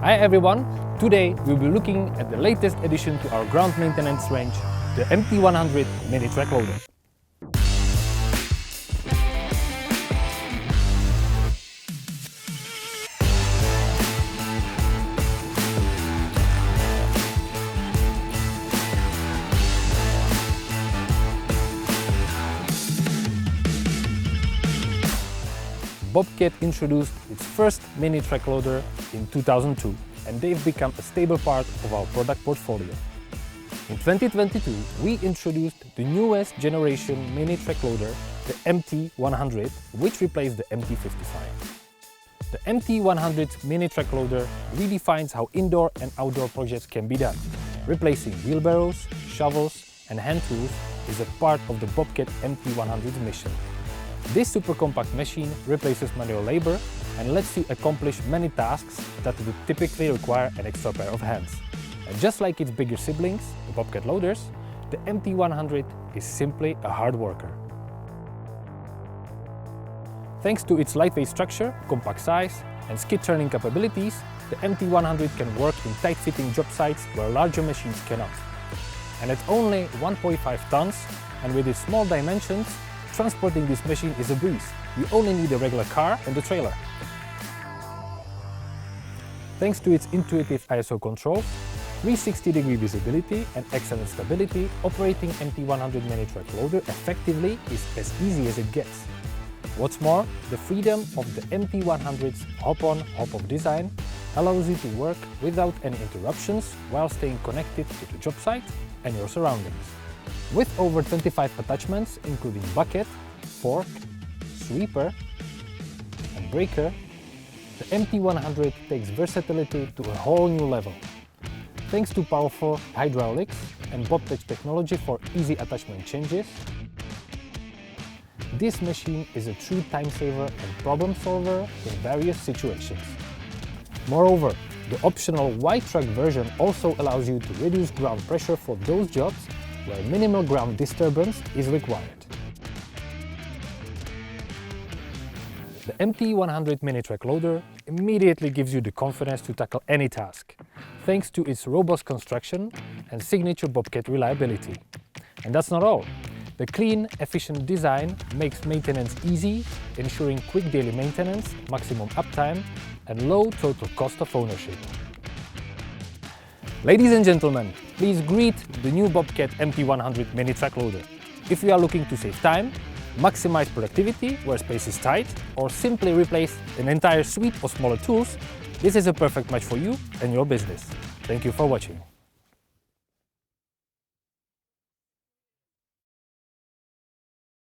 Hi everyone! Today we'll be looking at the latest addition to our ground maintenance range, the MT100 mini track loader. Bobcat introduced its first mini track loader in 2002, and they've become a stable part of our product portfolio. In 2022, we introduced the newest generation mini track loader, the MT100, which replaced the MT55. The MT100 mini track loader redefines how indoor and outdoor projects can be done. Replacing wheelbarrows, shovels and hand tools is a part of the Bobcat MT100's mission. This super compact machine replaces manual labor and lets you accomplish many tasks that would typically require an extra pair of hands. And just like its bigger siblings, the Bobcat loaders, the MT100 is simply a hard worker. Thanks to its lightweight structure, compact size and skid turning capabilities, the MT100 can work in tight-fitting job sites where larger machines cannot. And at only 1.5 tons and with its small dimensions, transporting this machine is a breeze. You only need a regular car and a trailer. Thanks to its intuitive ISO controls, 360-degree visibility and excellent stability, operating MT100 mini track loader effectively is as easy as it gets. What's more, the freedom of the MT100's hop-on, hop-off design allows you to work without any interruptions while staying connected to the job site and your surroundings. With over 25 attachments, including bucket, fork, sweeper and breaker, the MT100 takes versatility to a whole new level. Thanks to powerful hydraulics and Bobtech technology for easy attachment changes, this machine is a true time saver and problem solver in various situations. Moreover, the optional wide track version also allows you to reduce ground pressure for those jobs where minimal ground disturbance is required. The MT100 mini track loader immediately gives you the confidence to tackle any task, thanks to its robust construction and signature Bobcat reliability. And that's not all. The clean, efficient design makes maintenance easy, ensuring quick daily maintenance, maximum uptime, and low total cost of ownership. Ladies and gentlemen, please greet the new Bobcat MT100 mini track loader. If you are looking to save time, maximize productivity where space is tight, or simply replace an entire suite of smaller tools, this is a perfect match for you and your business. Thank you for watching.